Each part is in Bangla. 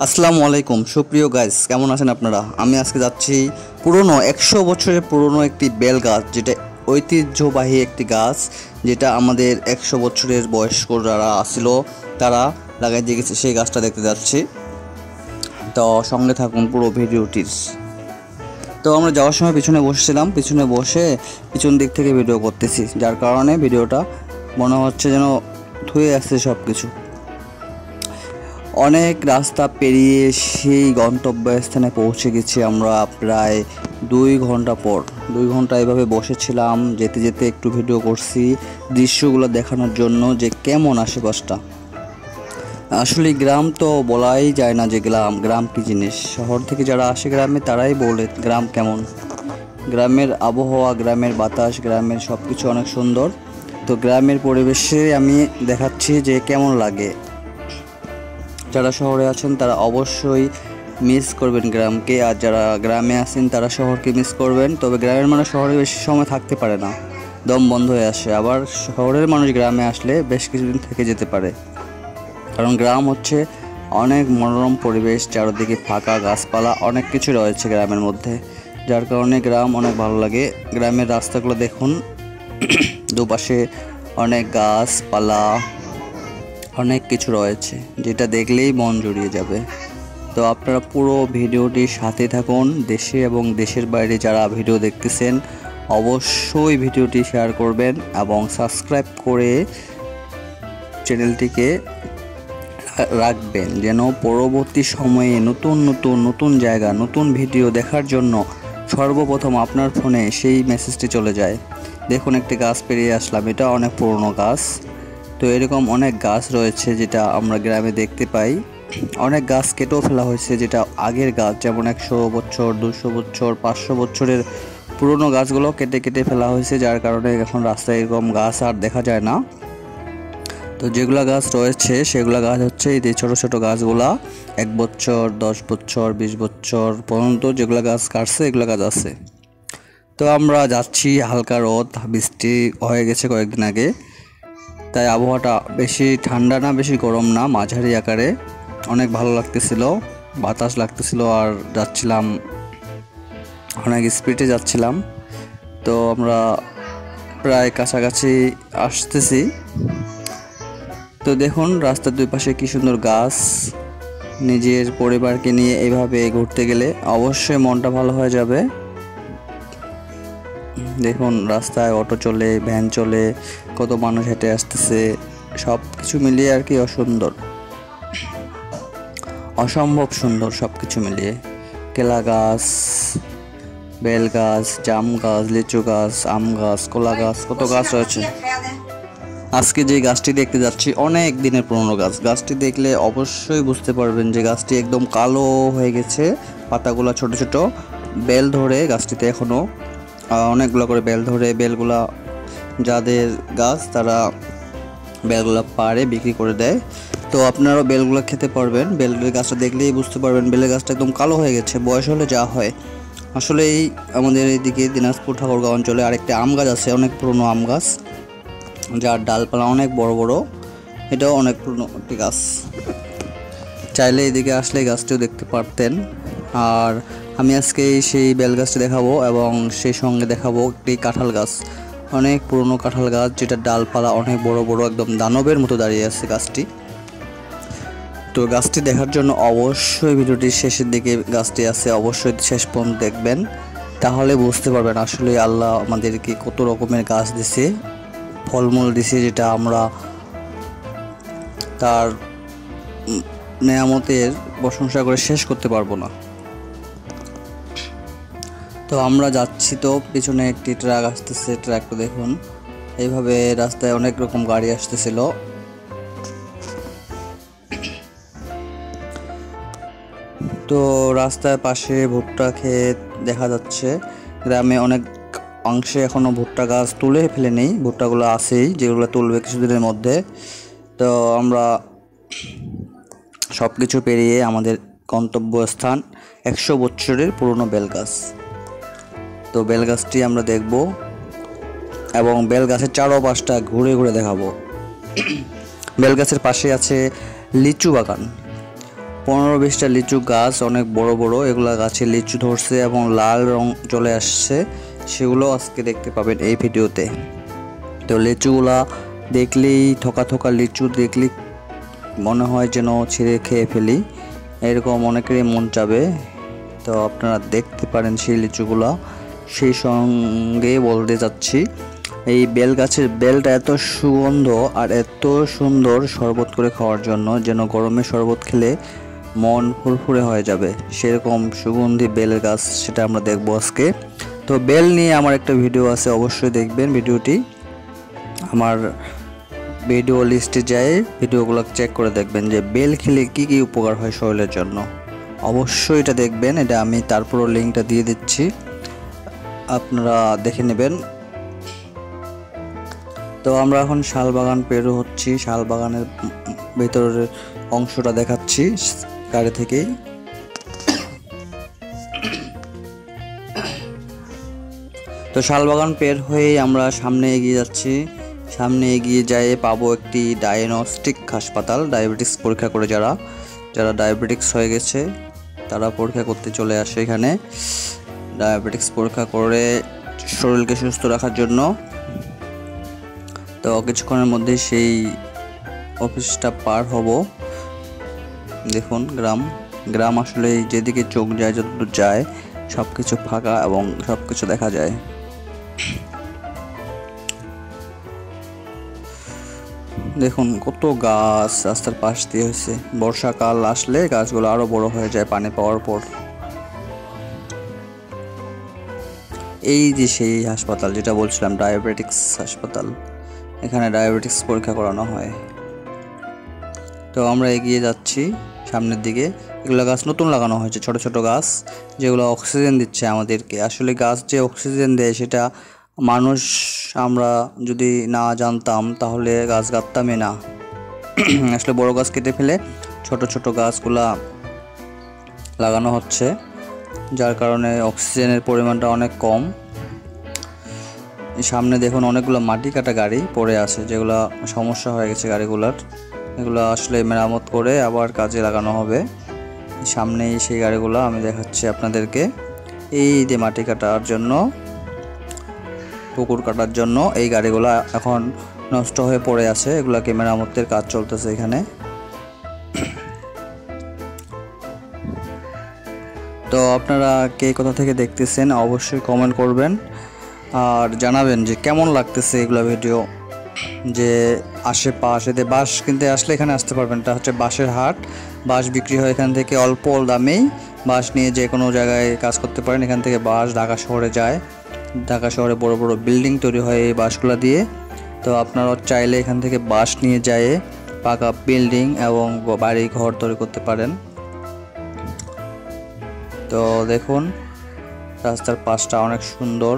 আসসালামু আলাইকুম সুপ্রিয় গাইস, কেমন আছেন আপনারা? আমি আজকে যাচ্ছি পুরনো 100 বছরের পুরনো একটি বেল গাছ, যেটা ঐতিহ্যবাহী একটি গাছ, যেটা আমাদের 100 বছরের বয়স্ক যারা আসছিল তারা লাগাই দিয়ে গেছে। সেই গাছটা দেখতে যাচ্ছি, তো সঙ্গে থাকুন পুরো ভিডিওটির। তো আমরা যাওয়ার সময় পিছনে বসেছিলাম, পিছনে বসে পিছন দিক থেকে ভিডিও করতেছি, যার কারণে ভিডিওটা মনে হচ্ছে যেন ধুয়ে আসছে সব কিছু। অনেক রাস্তা পেরিয়ে সেই গন্তব্যস্থানে পৌঁছে গেছি আমরা প্রায় 2 ঘন্টা পর। 2 ঘন্টা এভাবে বসেছিলাম, যেতে যেতে একটু ভিডিও করছি দৃশ্যগুলো দেখানোর জন্য যে কেমন আশেপাশটা। আসলে গ্রাম তো বলাই যায় না যে গ্রাম কী জিনিস। শহর থেকে যারা আসে গ্রামে তারাই বলে গ্রাম কেমন। গ্রামের আবহাওয়া, গ্রামের বাতাস, গ্রামের সব কিছু অনেক সুন্দর। তো গ্রামের পরিবেশে আমি দেখাচ্ছি যে কেমন লাগে। যারা শহরে আছেন তারা অবশ্যই মিস করবেন গ্রামকে, আর যারা গ্রামে আছেন তারা শহরকে মিস করবেন। তবে গ্রামের মানুষ শহরে বেশি সময় থাকতে পারে না, দম বন্ধ হয়ে আসে। আবার শহরের মানুষ গ্রামে আসলে বেশ কিছুদিন থেকে যেতে পারে, কারণ গ্রাম হচ্ছে অনেক মনোরম পরিবেশ, চারদিকে ফাঁকা গাছপালা অনেক কিছু রয়েছে গ্রামের মধ্যে, যার কারণে গ্রাম অনেক ভালো লাগে। গ্রামের রাস্তাগুলো দেখুন, দুপাশে অনেক গাছপালা অনেক কিছু রয়েছে, যেটা দেখলেই মন জুড়িয়ে যাবে। তো আপনারা পুরো ভিডিওটির সাথে থাকুন। দেশে এবং দেশের বাইরে যারা ভিডিও দেখতেছেন অবশ্যই ভিডিওটি শেয়ার করবেন এবং সাবস্ক্রাইব করে চ্যানেলটিকে রাখবেন, যেন পরবর্তী সময়ে নতুন জায়গা, নতুন ভিডিও দেখার জন্য সর্বপ্রথম আপনার ফোনে সেই মেসেজটি চলে যায়। দেখুন, একটি গাছ পেরিয়ে আসলাম, এটা অনেক পুরনো গাছ। তো এরকম অনেক গাছ রয়েছে যেটা আমরা গ্রামে দেখতে পাই। অনেক গাছ কেটেও ফেলা হয়েছে, যেটা আগের গাছ, যেমন 100 বছর, 200 বছর, 500 বছরের পুরনো গাছগুলো কেটে ফেলা হয়েছে, যার কারণে এখন রাস্তায় এরকম গাছ আর দেখা যায় না। তো যেগুলো গাছ রয়েছে সেগুলো গাছ হচ্ছে এই যে ছোটো ছোটো গাছগুলা, 1 বছর, 10 বছর, 20 বছর পর্যন্ত যেগুলো গাছ কাটছে এগুলো গাছ আছে। তো আমরা যাচ্ছি, হালকা রোদ, বৃষ্টি হয়ে গেছে কয়েকদিন আগে, তাই আবহাওয়াটা বেশি ঠান্ডা না বেশি গরম না, মাঝারি আকারে। অনেক ভালো লাগতেছিল, বাতাস লাগতেছিল, আর যাচ্ছিলাম অনেক স্পিডে যাচ্ছিলাম। তো আমরা প্রায় কাছাকাছি আসতেছি। তো দেখুন রাস্তার দুই পাশে কি সুন্দর গাছ। নিজের পরিবারকে নিয়ে এইভাবে ঘুরতে গেলে অবশ্যই মনটা ভালো হয়ে যাবে। দেখুন রাস্তায় অটো চলে, ভ্যান চলে, কত মানুষ হেঁটে আসতেছে, সব কিছু মিলিয়ে আর কি অসম্ভব সুন্দর সব কিছু মিলিয়ে। কেলা গাছ, বেল গাছ, জাম গাছ, লিচু গাছ, আম গাছ, কলা গাছ, কত গাছ রয়েছে। আজকে যে গাছটি দেখতে যাচ্ছি অনেক দিনের পুরনো গাছ। গাছটি দেখলে অবশ্যই বুঝতে পারবেন যে গাছটি একদম কালো হয়ে গেছে, পাতাগুলো ছোট ছোট, বেল ধরে গাছটিতে এখনও অনেকগুলো করে বেল ধরে। বেলগুলা যাদের গাছ তারা বেলগুলা পাড়ে বিক্রি করে দেয়। তো আপনারাও বেলগুলো খেতে পারবেন। বেলের গাছটা দেখলেই বুঝতে পারবেন বেলের গাছটা একদম কালো হয়ে গেছে, বয়স হলে যা হয়। আসলে এই আমাদের এইদিকে দিনাজপুর ঠাকুরগাঁও অঞ্চলে আরেকটি আম গাছ আছে, অনেক পুরনো আম গাছ, যার ডালপালা অনেক বড় বড়, এটাও অনেক পুরনো একটি গাছ। চাইলে এদিকে আসলে গাছটিও দেখতে পারতেন। আর আমি আজকে সেই বেল গাছটি দেখাবো এবং সেই সঙ্গে দেখাবো একটি কাঁঠাল গাছ, অনেক পুরনো কাঁঠাল গাছ, যেটা ডালপালা অনেক বড় বড়, একদম দানবের মতো দাঁড়িয়ে আছে গাছটি। তো গাছটি দেখার জন্য অবশ্যই ভিডিওটির শেষের দিকে গাছটি আছে, অবশ্যই শেষ পর্যন্ত দেখবেন, তাহলে বুঝতে পারবেন আসলে আল্লাহ আমাদেরকে কত রকমের গাছ দিছে, ফলমূল দিছে, যেটা আমরা তার নেয়ামতের প্রশংসা করে শেষ করতে পারবো না। তো আমরা যাচ্ছি, তো পিছনে একটি ট্রাক আসতেছে, ট্রাকটা দেখুন। এইভাবে রাস্তায় অনেক রকম গাড়ি আসতেছিল। তো রাস্তার পাশে ভুট্টা ক্ষেত দেখা যাচ্ছে। গ্রামে অনেক অংশে এখনও ভুট্টা গাছ তুলে ফেলে নেই, ভুট্টাগুলো আছেই, যেগুলো তুলবে কিছুদিনের মধ্যে। তো আমরা সব কিছু পেরিয়ে আমাদের গন্তব্যস্থান 100 বছরের পুরনো বেলগাছ। তো বেলগাছটি আমরা দেখব এবং বেলগাছের চারপাশটা ঘুরে ঘুরে দেখাবো। বেলগাছের পাশে আছে লিচু বাগান, 15-20টা লিচু গাছ, অনেক বড় বড়। এগুলা গাছে লিচু ধরছে এবং লাল রং চলে আসছে, সেগুলো আজকে দেখতে পাবেন এই ভিডিওতে। তো লিচুগুলা দেখলেই থোকা থোকা লিচু দেখলেই মনে হয় যেন ছিঁড়ে খেয়ে ফেলি, এরকম অনেকেরই মন চাবে। তো আপনারা দেখতে পারেন সেই লিচুগুলা। সেই সঙ্গে বলতে যাচ্ছি, এই বেল গাছের বেলটা এত সুগন্ধ আর এত সুন্দর শরবত করে খাওয়ার জন্য, যেন গরমে শরবত খেলে মন ফুরফুরে হয়ে যাবে, সেরকম সুগন্ধি বেল গাছ, সেটা আমরা দেখবো আজকে। তো বেল নিয়ে আমার একটা ভিডিও আছে, অবশ্যই দেখবেন ভিডিওটি। আমার ভিডিও লিস্টে যায় ভিডিওগুলো চেক করে দেখবেন যে বেল খেলে কি কি উপকার হয় শরীরের জন্য, অবশ্যই এটা দেখবেন। এটা আমি তারপরও লিঙ্কটা দিয়ে দিচ্ছি, আপনারা দেখে নেবেন। তো আমরা এখন শালবাগান পেরো হচ্ছি, শালবাগানের ভেতরের অংশটা দেখাচ্ছি গাড়ি থেকেই। তো শালবাগান পের হয়েই আমরা সামনে এগিয়ে যাচ্ছি। সামনে এগিয়ে যায় পাবো একটি ডায়াগনস্টিক হাসপাতাল, ডায়াবেটিস পরীক্ষা করে যারা ডায়াবেটিক্স হয়ে গেছে তারা পরীক্ষা করতে চলে আসে এখানে, ডায়াবেটিক্স পরীক্ষা করে শরীরকে সুস্থ রাখার জন্য। তো কিছুক্ষণের মধ্যে সেই অফিসটা পার হব। দেখুন গ্রাম আসলে যেদিকে চোখ যায়, যতদূর যায় সব কিছু ফাঁকা এবং সব কিছু দেখা যায়। দেখুন কত গাছ রাস্তার পাশ দিয়ে হয়েছে। বর্ষাকাল আসলে গাছগুলো আরো বড় হয়ে যায় পানি পাওয়ার পর। এই যে সেই হাসপাতাল যেটা বলছিলাম, ডায়াবেটিক্স হাসপাতাল, এখানে ডায়াবেটিক্স পরীক্ষা করানো হয়। তো আমরা এগিয়ে যাচ্ছি সামনের দিকে। এগুলো গাছ নতুন লাগানো হয়েছে, ছোট ছোট গাছ, যেগুলো অক্সিজেন দিচ্ছে আমাদেরকে। আসলে গাছ যে অক্সিজেন দেয় সেটা মানুষ আমরা যদি না জানতাম তাহলে গাছ কাটতামই না। আসলে বড় গাছ কেটে ফেলে ছোট ছোট গাছগুলা লাগানো হচ্ছে, যার কারণে অক্সিজেনের পরিমাণটা অনেক কম। সামনে দেখুন অনেকগুলো মাটি কাটা গাড়ি পড়ে আছে, যেগুলো সমস্যা হয়ে গেছে গাড়িগুলার, এগুলো আসলে মেরামত করে আবার কাজে লাগানো হবে। সামনেই সেই গাড়িগুলো আমি দেখাচ্ছি আপনাদেরকে। এই যে মাটি কাটার জন্য, পুকুর কাটার জন্য এই গাড়িগুলো এখন নষ্ট হয়ে পড়ে আছে, এগুলাকে মেরামতের কাজ চলতেছে এখানে। তো আপনারা কে কোথা থেকে দেখতেছেন অবশ্যই কমেন্ট করবেন আর জানাবেন যে কেমন লাগতেছে এগুলো ভিডিও। যে আশেপাশে বাঁশ কিনতে আসলে এখানে আসতে পারবেন, এটা হচ্ছে বাঁশের হাট, বাঁশ বিক্রি হয় এখান থেকে অল্প দামেই। বাঁশ নিয়ে যে কোনো জায়গায় কাজ করতে পারেন, এখান থেকে বাঁশ ঢাকা শহরে যায়, ঢাকা শহরে বড় বড় বিল্ডিং তৈরি হয় এই বাঁশগুলো দিয়ে। তো আপনারা চাইলে এখান থেকে বাঁশ নিয়ে যায় পাকা বিল্ডিং এবং বাড়ি ঘর তৈরি করতে পারেন। তো দেখুন রাস্তার পাশটা অনেক সুন্দর,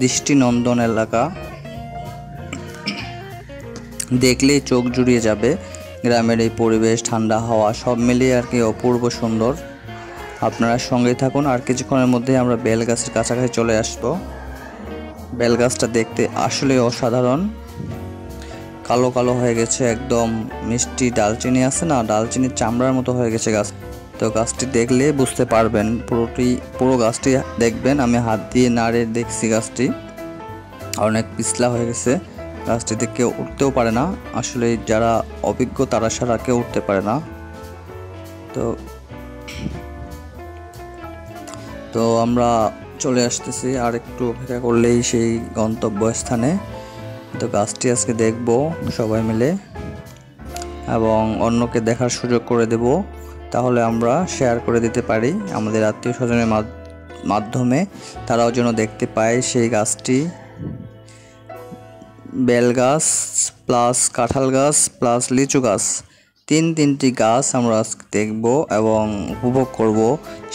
দৃষ্টিনন্দন এলাকা, দেখলেই চোখ জুড়িয়ে যাবে। গ্রামের এই পরিবেশ, ঠান্ডা হাওয়া সব মিলিয়ে আর কি অপূর্ব সুন্দর। আপনারা সঙ্গেই থাকুন, আর কিছুক্ষণের মধ্যে আমরা বেল গাছের কাছাকাছি চলে আসব। বেল গাছটা দেখতে আসলে অসাধারণ, কালো কালো হয়ে গেছে, একদম মিষ্টি ডালচিনি আছে না, ডালচিনির চামড়ার মতো হয়ে গেছে গাছ। তো গাছটি দেখলে বুঝতে পারবেন, পুরো গাছটি দেখবেন। আমি হাত দিয়ে নাড়ে দেখছি, গাছটি অনেক পিছলা হয়ে গেছে, গাছটিতে কেউ উঠতেও পারে না। আসলে যারা অভিজ্ঞ তারা ছাড়া কেউ উঠতে পারে না। তো আমরা চলে আসতেছি, আর একটু অপেক্ষা করলেই সেই গন্তব্যস্থানে। তো গাছটি আজকে দেখব সবাই মিলে এবং অন্যকে দেখার সুযোগ করে দেব, তাহলে আমরা শেয়ার করে দিতে পারি আমাদের আত্মীয় স্বজনের মাধ্যমে, তারাও যেন দেখতে পায় সেই গাছটি। বেল গাছ প্লাস কাঁঠাল গাছ প্লাস লিচু গাছ, তিনটি গাছ আমরা দেখব এবং উপভোগ করব,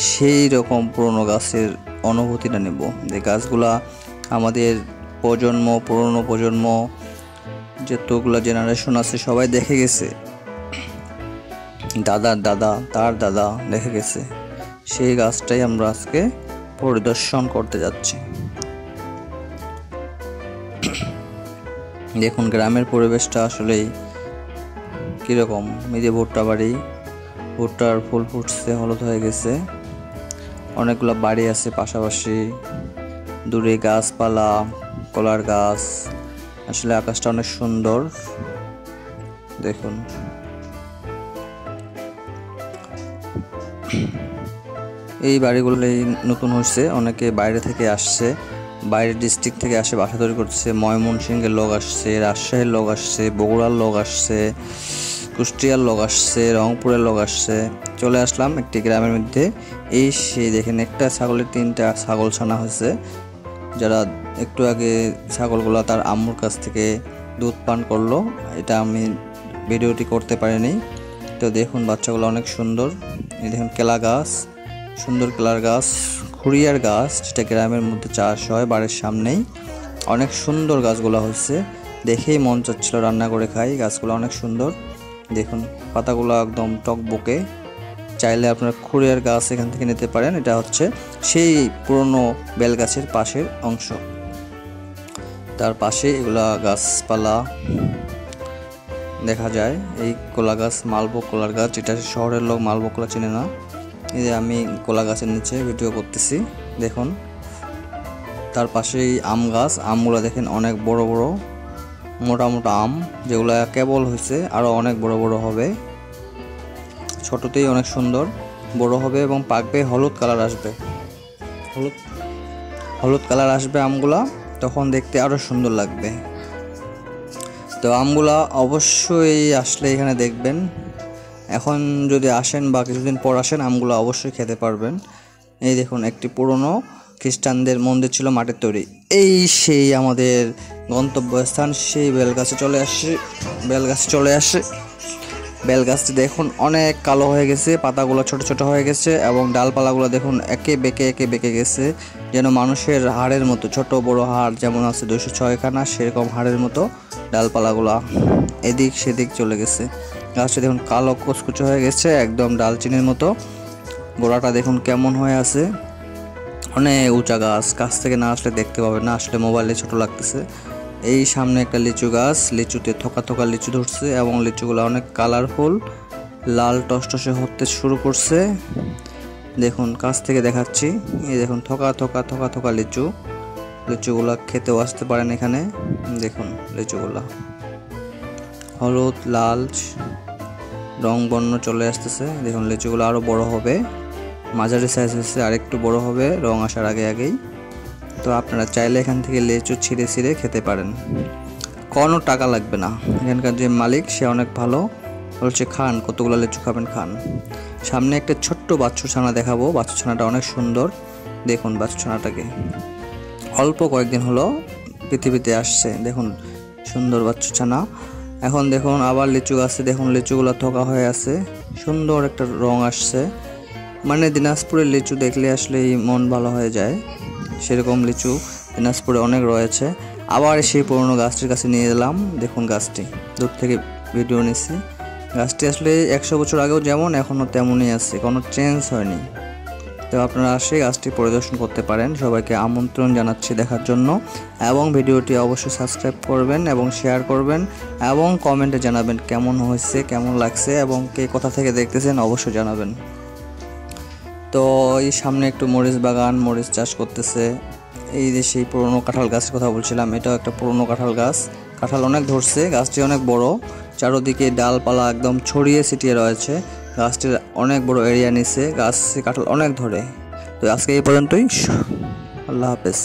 সেই রকম পুরনো গাছের অনুভূতিটা নেব। যে গাছগুলা আমাদের পুরনো প্রজন্ম যতগুলো জেনারেশন আছে সবাই দেখে গেছে, দাদার দাদা তার দাদা দেখে গেছে, সেই গাছটাই আমরা আজকে পরিদর্শন করতে যাচ্ছি। দেখুন গ্রামের পরিবেশটা আসলেই কি কীরকম। এই যে ভুট্টা বাড়ি, ভুট্টার ফুল ফুটছে, হলুদ হয়ে গেছে। অনেকগুলো বাড়ি আছে পাশাপাশি, দূরে গাছপালা, কলার গাছ। আসলে আকাশটা অনেক সুন্দর দেখুন। এই বাড়িগুলোই নতুন হয়েছে, অনেকে বাইরে থেকে আসছে, বাইরের ডিস্ট্রিক্ট থেকে আসে বাসা তৈরি করছে। ময়মনসিংহের লোক আসছে, রাজশাহীর লোক আসছে, বগুড়ার লোক আসছে, কুষ্টিয়ার লোক আসছে, রংপুরের লোক আসছে। চলে আসলাম একটি গ্রামের মধ্যে। এই সেই দেখেন একটা ছাগলের 3টা ছাগল ছানা হয়েছে। যারা একটু আগে ছাগলগুলো তার আম্মুর কাছ থেকে দুধ পান করলো, এটা আমি ভিডিওটি করতে পারিনি। তো দেখুন বাচ্চাগুলো অনেক সুন্দর। এই দেখুন কেলা গাছ, সুন্দর কেলার গাছ, খুরিয়ার গাছ, যেটা গ্রামের মধ্যে চাষ হয় বাড়ির সামনেই। অনেক সুন্দর গাছগুলো হয়েছে, দেখেই মন চাচ্ছিল রান্না করে খাই। গাছগুলো অনেক সুন্দর দেখুন, পাতাগুলো একদম টকবকে। চাইলে আপনার খুরিয়ার গাছ এখান থেকে নিতে পারেন। এটা হচ্ছে সেই পুরনো বেল গাছের পাশের অংশ, তার পাশে এগুলা গাছপালা দেখা যায়। এই কলা গাছ মালভোগ কলার গাছ, যেটা শহরের লোক মালভোগ কলা চেনে না। এই যে আমি কলা গাছের নিচে ভিডিও করতেছি দেখুন। তার পাশেই আম গাছ, আমগুলো দেখেন অনেক বড় বড় মোটা মোটা আম, যেগুলো কেবল হয়েছে, আরও অনেক বড় বড় হবে। ছোটতেই অনেক সুন্দর, বড় হবে এবং পাকবে, হলুদ কালার আসবে, হলুদ কালার আসবে আমগুলা, তখন দেখতে আরও সুন্দর লাগবে। তো আমগুলা অবশ্যই আসলে এখানে দেখবেন। এখন যদি আসেন বা কিছুদিন পর আসেন, আমগুলো অবশ্যই খেতে পারবেন। এই দেখুন একটি পুরনো খ্রিস্টানদের মন্দির ছিল মাটির তৈরি। এই সেই আমাদের গন্তব্যস্থান, সেই বেলগাছে চলে আসে। বেলগাছটি দেখুন অনেক কালো হয়ে গেছে, পাতাগুলো ছোট ছোট হয়ে গেছে এবং ডালপালাগুলো দেখুন একে বেঁকে গেছে, যেন মানুষের হাড়ের মতো। ছোট বড় হাড় যেমন আছে 206খানা, সেরকম হাড়ের মতো ডালপালাগুলা এদিক সেদিক চলে গেছে। গাছটা দেখুন কালো কুচকুচো হয়ে গেছে, একদম ডালচিনির মতো। গোড়াটা দেখুন কেমন হয়ে আছে, অনেক উঁচা গাছ, কাছ থেকে না আসলে দেখতে পাবেন না, আসলে মোবাইলে ছোট লাগতেছে। এই সামনে একটা লিচু গাছ, লিচুতে থোকা থোকা লিচু ধরছে এবং লিচুগুলো অনেক কালারফুল, লাল টসটসে হতে শুরু করছে। দেখুন কাছ থেকে দেখাচ্ছি, এই দেখুন থোকা থোকা থোকা থোকা লিচুগুলা খেতেও আসতে পারেন এখানে। দেখুন লিচুগুলা হলুদ লাল রং বর্ণ চলে আসতেছে। দেখুন লিচুগুলো আরও বড় হবে, মাঝারি সাইজ হচ্ছে, আর একটু বড় হবে রং আসার আগেই। তো আপনারা চাইলে এখান থেকে লিচু ছিঁড়ে খেতে পারেন, কোনো টাকা লাগবে না। এখানকার যে মালিক সে অনেক ভালো, বলছে খান, কতগুলো লিচু খাবেন খান। সামনে একটা ছোট্ট বাছুর ছানা দেখাবো, বাছুর ছানাটা অনেক সুন্দর। দেখুন বাছুর ছানাটাকে, অল্প কয়েকদিন হলো পৃথিবীতে আসছে। দেখুন সুন্দর বাছুর ছানা। এখন দেখুন আবার লিচু গাছে দেখুন লিচুগুলো থোকা হয়ে আছে, সুন্দর একটা রং আসছে। মানে দিনাজপুরের লিচু দেখলে আসলেই মন ভালো হয়ে যায়, সেরকম লিচু দিনাজপুরে অনেক রয়েছে। আবার সেই পুরনো গাছটির কাছে নিয়ে এলাম। দেখুন গাছটি দূর থেকে ভিডিও নিচ্ছি। গাছটি আসলে 100 বছর আগেও যেমন এখনও তেমনই আছে, কোনো চেঞ্জ হয়নি। তো আপনারা আসে গাছটি পরিদর্শন করতে পারেন। সবাইকে আমন্ত্রণ জানাচ্ছি দেখার জন্য, এবং ভিডিওটি অবশ্যই সাবস্ক্রাইব করবেন এবং শেয়ার করবেন এবং কমেন্টে জানাবেন কেমন হয়েছে, কেমন লাগছে এবং কে কোথা থেকে দেখতেছেন অবশ্যই জানাবেন। তো এই সামনে একটু মরিচ বাগান, মরিচ চাষ করতেছে। এই যে সেই পুরনো কাঁঠাল গাছের কথা বলছিলাম, এটাও একটা পুরনো কাঁঠাল গাছ। কাঁঠাল অনেক ধরছে, গাছটি অনেক বড়, চারোদিকে ডালপালা একদম ছড়িয়ে ছিটিয়ে রয়েছে। গাছটির অনেক বড় এরিয়া নিচ্ছে, গাছ কাঁঠাল অনেক ধরে। তো আজকে এই পর্যন্তই, আল্লাহ হাফেজ।